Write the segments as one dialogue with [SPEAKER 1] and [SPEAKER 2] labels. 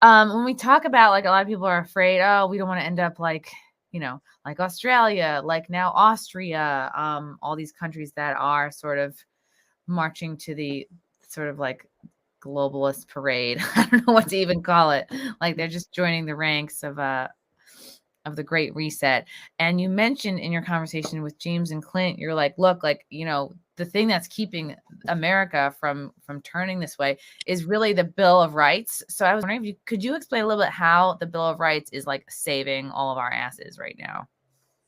[SPEAKER 1] When we talk about, like, a lot of people are afraid, oh, we don't want to end up like, like Australia, like now Austria, all these countries that are sort of marching to the sort of like globalist parade. I don't know what to even call it. Like they're just joining the ranks of the Great Reset. And you mentioned in your conversation with James and Clint, you're like, look, like, the thing that's keeping America from turning this way is really the Bill of Rights. So I was wondering if could you explain a little bit how the Bill of Rights is like saving all of our asses right now?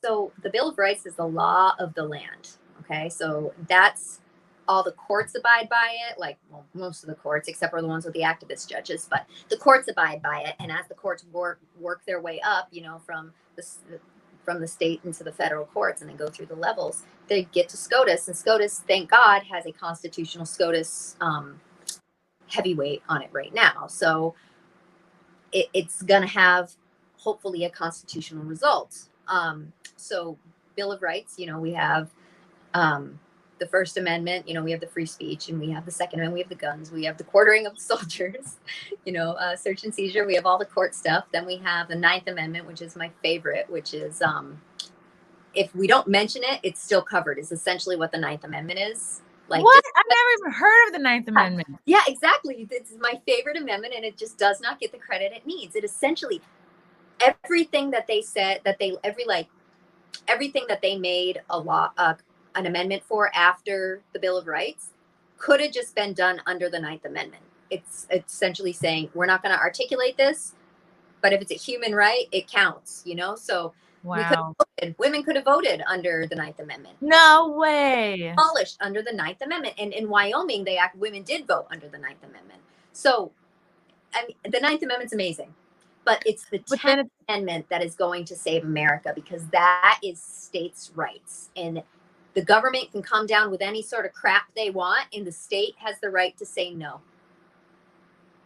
[SPEAKER 2] So the Bill of Rights is the law of the land. Okay, so that's all the courts abide by it, like, well, most of the courts, except for the ones with the activist judges, but the courts abide by it. And as the courts work their way up, from the state into the federal courts, and they go through the levels, they get to SCOTUS. And SCOTUS, thank God, has a constitutional SCOTUS heavyweight on it right now. So it's going to have, hopefully, a constitutional result. So Bill of Rights, we have the First Amendment, we have the free speech, and we have the Second Amendment, we have the guns, we have the quartering of the soldiers, search and seizure, we have all the court stuff. Then we have the Ninth Amendment, which is my favorite, which is, if we don't mention it, it's still covered, is essentially what the Ninth Amendment is.
[SPEAKER 1] Like, what? I've never even heard of the Ninth Amendment.
[SPEAKER 2] Yeah, exactly. This is my favorite amendment, and it just does not get the credit it needs. It essentially, everything that they said, everything that they made a law, an amendment for after the Bill of Rights could have just been done under the Ninth Amendment. It's essentially saying, we're not going to articulate this, but if it's a human right, it counts, So
[SPEAKER 1] wow.
[SPEAKER 2] Women could have voted under the Ninth Amendment.
[SPEAKER 1] No way.
[SPEAKER 2] Abolished under the Ninth Amendment. And in Wyoming, women did vote under the Ninth Amendment. So, I mean, the Ninth Amendment's amazing. But it's the 10th Amendment that is going to save America, because that is states' rights. And the government can come down with any sort of crap they want, and the state has the right to say no.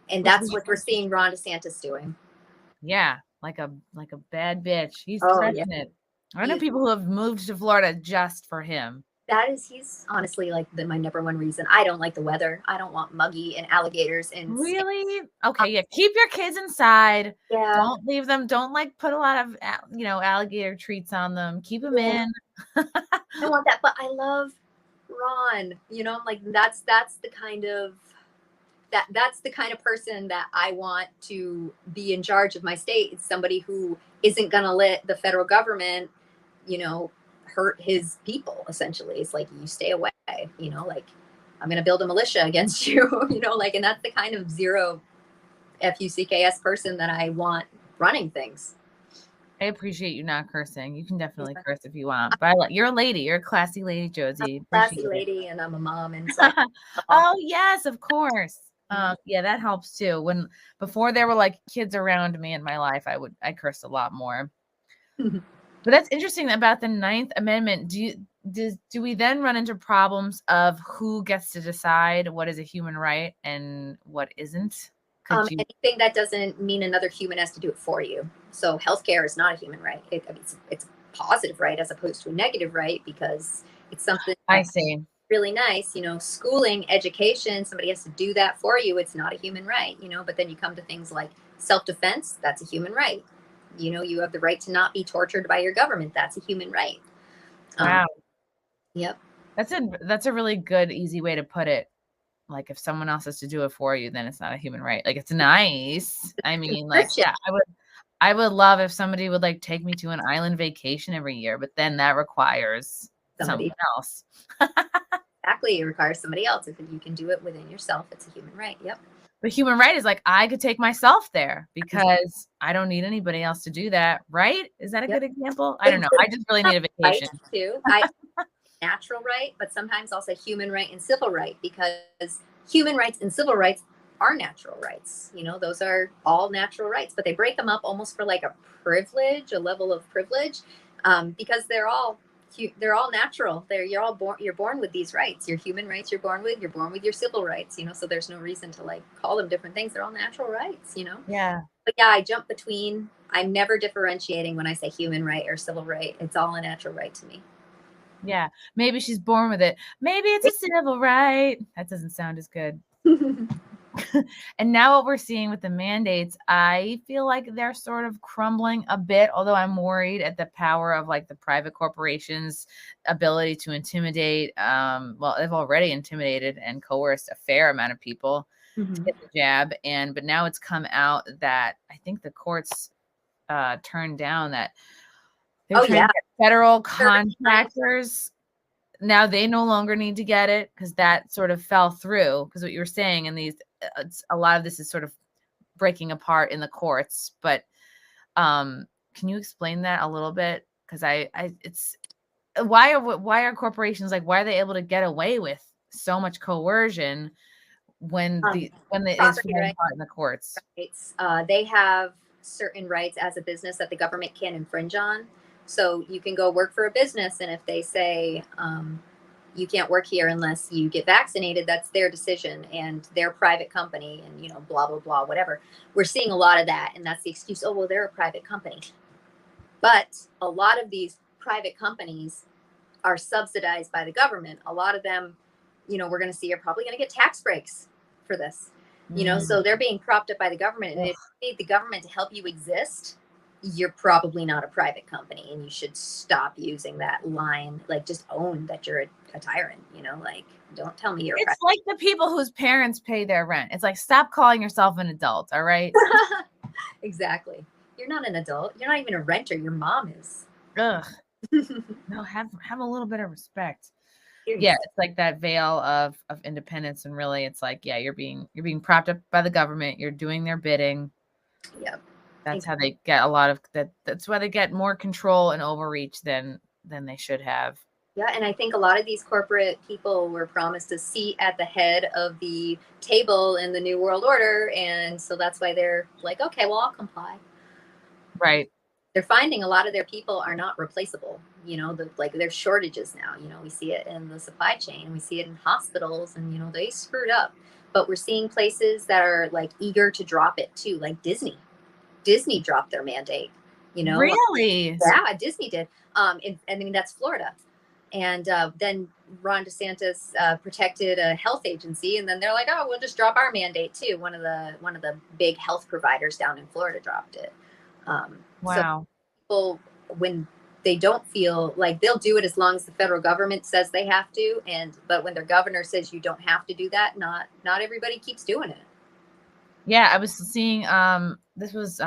[SPEAKER 2] And that's what we're seeing Ron DeSantis doing.
[SPEAKER 1] Yeah, like a bad bitch. He's threatening it. I know people who have moved to Florida just for him.
[SPEAKER 2] He's honestly like my number one reason. I don't like the weather. I don't want muggy and alligators and
[SPEAKER 1] really. Okay, yeah. Keep your kids inside.
[SPEAKER 2] Yeah.
[SPEAKER 1] Don't leave them. Don't put a lot of alligator treats on them. Keep them in.
[SPEAKER 2] I want that, but I love Ron. Like that's the kind of that's the kind of person that I want to be in charge of my state. It's somebody who isn't gonna let the federal government, hurt his people. Essentially, it's like, you stay away. Like, I'm gonna build a militia against you. And that's the kind of zero FUCKS person that I want running things.
[SPEAKER 1] I appreciate you not cursing. You can definitely curse if you want, but you're a lady. You're a classy lady, Josie.
[SPEAKER 2] I'm a classy lady, and I'm a mom. And so
[SPEAKER 1] oh yes, of course. Yeah, that helps too. Before there were kids around me in my life, I cursed a lot more. But that's interesting about the Ninth Amendment. Do we then run into problems of who gets to decide what is a human right and what isn't?
[SPEAKER 2] Anything that doesn't mean another human has to do it for you. So healthcare is not a human right. It's a positive right as opposed to a negative right, because it's something
[SPEAKER 1] I see
[SPEAKER 2] really nice. Schooling, education, somebody has to do that for you. It's not a human right, but then you come to things like self-defense. That's a human right. You have the right to not be tortured by your government. That's a human right.
[SPEAKER 1] Wow.
[SPEAKER 2] Yep.
[SPEAKER 1] That's a really good, easy way to put it. Like, if someone else has to do it for you, then it's not a human right. Like, it's nice. I mean, yeah, I would love if somebody would take me to an island vacation every year, but then that requires someone else.
[SPEAKER 2] Exactly. It requires somebody else. If you can do it within yourself, it's a human right. Yep.
[SPEAKER 1] The human right is I could take myself there because I don't need anybody else to do that. Right? Is that a good example? I don't know. I just really need a vacation.
[SPEAKER 2] Right, too. Natural right, but sometimes also human right and civil right, because human rights and civil rights are natural rights. Those are all natural rights, but they break them up almost for a level of privilege, because they're all natural. You're born with these rights. Your human rights you're born with your civil rights, so there's no reason to call them different things. They're all natural rights,
[SPEAKER 1] Yeah.
[SPEAKER 2] But yeah, I jump between. I'm never differentiating when I say human right or civil right. It's all a natural right to me.
[SPEAKER 1] Yeah. Maybe she's born with it. Maybe it's a civil right. That doesn't sound as good. And now what we're seeing with the mandates, I feel like they're sort of crumbling a bit, although I'm worried at the power of like the private corporations' ability to intimidate. Well, they've already intimidated and coerced a fair amount of people to get the jab. But now it's come out that I think the courts turned down that they're trying to get federal contractors. Now they no longer need to get it because that sort of fell through. Because what you were saying in these, a lot of this is sort of breaking apart in the courts. But can you explain that a little bit? Because it's why are corporations like, why are they able to get away with so much coercion when it is falling apart in the courts?
[SPEAKER 2] They have certain rights as a business that the government can't infringe on. So you can go work for a business, and if they say you can't work here unless you get vaccinated, that's their decision and their private company, and you know, blah blah blah, whatever. We're seeing a lot of that, and that's the excuse. Oh well, they're a private company, but a lot of these private companies are subsidized by the government. A lot of them, you know, we're going to see are probably going to get tax breaks for this. You know, so they're being propped up by the government, and if you need the government to help you exist, you're probably not a private company, and you should stop using that line. Like, just own that you're a tyrant, you know, like, don't tell me you're
[SPEAKER 1] It's like the people whose parents pay their rent. It's like, stop calling yourself an adult. All right.
[SPEAKER 2] Exactly. You're not an adult. You're not even a renter. Your mom is.
[SPEAKER 1] Ugh. No, have a little bit of respect.
[SPEAKER 2] Seriously.
[SPEAKER 1] Yeah, it's like that veil of independence, and really it's like, yeah, you're being propped up by the government. You're doing their bidding.
[SPEAKER 2] Yep.
[SPEAKER 1] That's how they get a lot of that. That's why they get more control and overreach than they should have.
[SPEAKER 2] Yeah, and I think a lot of these corporate people were promised a seat at the head of the table in the New World Order, and so that's why they're like, okay, well, I'll comply.
[SPEAKER 1] Right.
[SPEAKER 2] They're finding a lot of their people are not replaceable. You know, there's shortages now. You know, we see it in the supply chain, we see it in hospitals, and you know, they screwed up. But we're seeing places that are like eager to drop it too, like Disney. Disney dropped their mandate. You know,
[SPEAKER 1] really?
[SPEAKER 2] Yeah, Disney did. I mean, that's Florida. And then Ron DeSantis protected a health agency, and then they're like, "Oh, we'll just drop our mandate too." One of the big health providers down in Florida dropped it.
[SPEAKER 1] Wow.
[SPEAKER 2] So people, when they don't feel like, they'll do it as long as the federal government says they have to, but when their governor says you don't have to do that, not everybody keeps doing it.
[SPEAKER 1] Yeah, I was seeing this was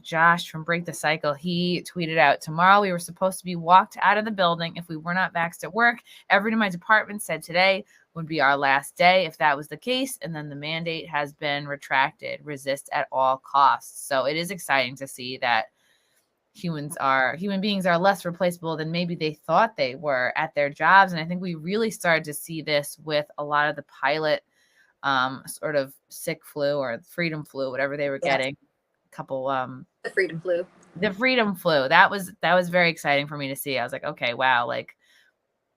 [SPEAKER 1] Josh from Break the Cycle. He tweeted out, tomorrow we were supposed to be walked out of the building if we were not vaxxed at work. Everyone in my department said today would be our last day if that was the case, and then the mandate has been retracted. Resist at all costs. So it is exciting to see that human beings are less replaceable than maybe they thought they were at their jobs. And I think we really started to see this with a lot of the pilot sort of sick flu or freedom flu, whatever they were getting. A couple
[SPEAKER 2] the freedom flu.
[SPEAKER 1] That was very exciting for me to see. I was like, okay, wow, like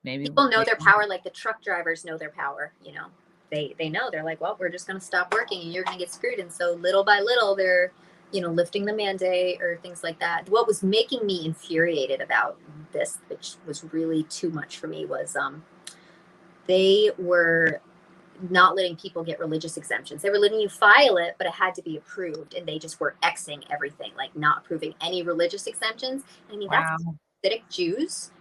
[SPEAKER 1] maybe
[SPEAKER 2] people know their power, like the truck drivers know their power, you know. They know, they're like, well, we're just going to stop working and you're going to get screwed. And so little by little they're, you know, lifting the mandate or things like that. What was making me infuriated about this, which was really too much for me, was they were not letting people get religious exemptions. They were letting you file it, but it had to be approved, and they just were Xing everything, like not approving any religious exemptions. I mean,
[SPEAKER 1] wow.
[SPEAKER 2] That's Hasidic Jews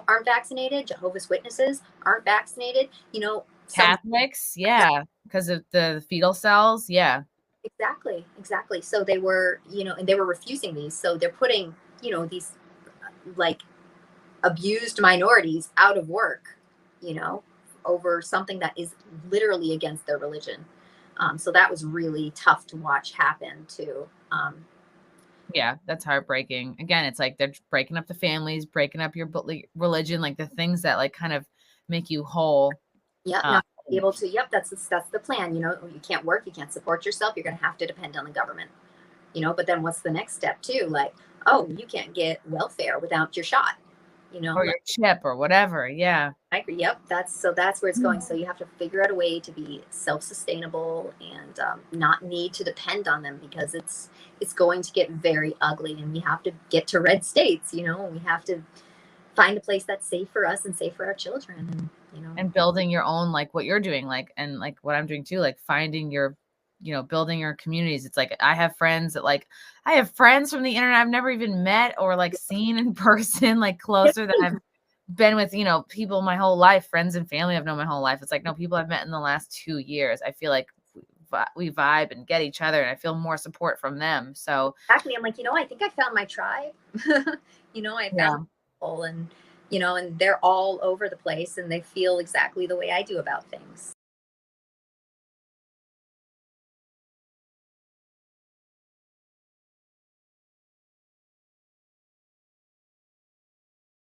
[SPEAKER 2] aren't vaccinated. Jehovah's Witnesses aren't vaccinated. You know,
[SPEAKER 1] Catholics, yeah, because of the fetal cells, yeah.
[SPEAKER 2] Exactly. So they were, you know, and they were refusing these. So they're putting, you know, these like abused minorities out of work, you know, over something that is literally against their religion. So that was really tough to watch happen too.
[SPEAKER 1] Yeah, that's heartbreaking. Again, it's like they're breaking up the families, breaking up your religion, like the things that like kind of make you whole.
[SPEAKER 2] Yeah, not able to. Yep, that's the plan. You know, you can't work, you can't support yourself. You're going to have to depend on the government. You know, but then what's the next step too? Like, oh, you can't get welfare without your shot. You know,
[SPEAKER 1] or your chip or whatever. Yeah,
[SPEAKER 2] I agree. Yep, that's where it's going. So you have to figure out a way to be self-sustainable and not need to depend on them, because it's going to get very ugly, and we have to get to red states. You know, we have to find a place that's safe for us and safe for our children, and you know,
[SPEAKER 1] and building your own, like what you're doing, like, and like what I'm doing too, like finding your you know, building your communities. It's like, I have friends from the internet I've never even met or like seen in person, like closer than I've been with, you know, people my whole life, friends and family I've known my whole life. It's like, no, people I've met in the last 2 years. I feel like we vibe and get each other, and I feel more support from them. So
[SPEAKER 2] exactly, I'm like, you know, I think I found my tribe. You know, I found people, and you know, and they're all over the place, and they feel exactly the way I do about things.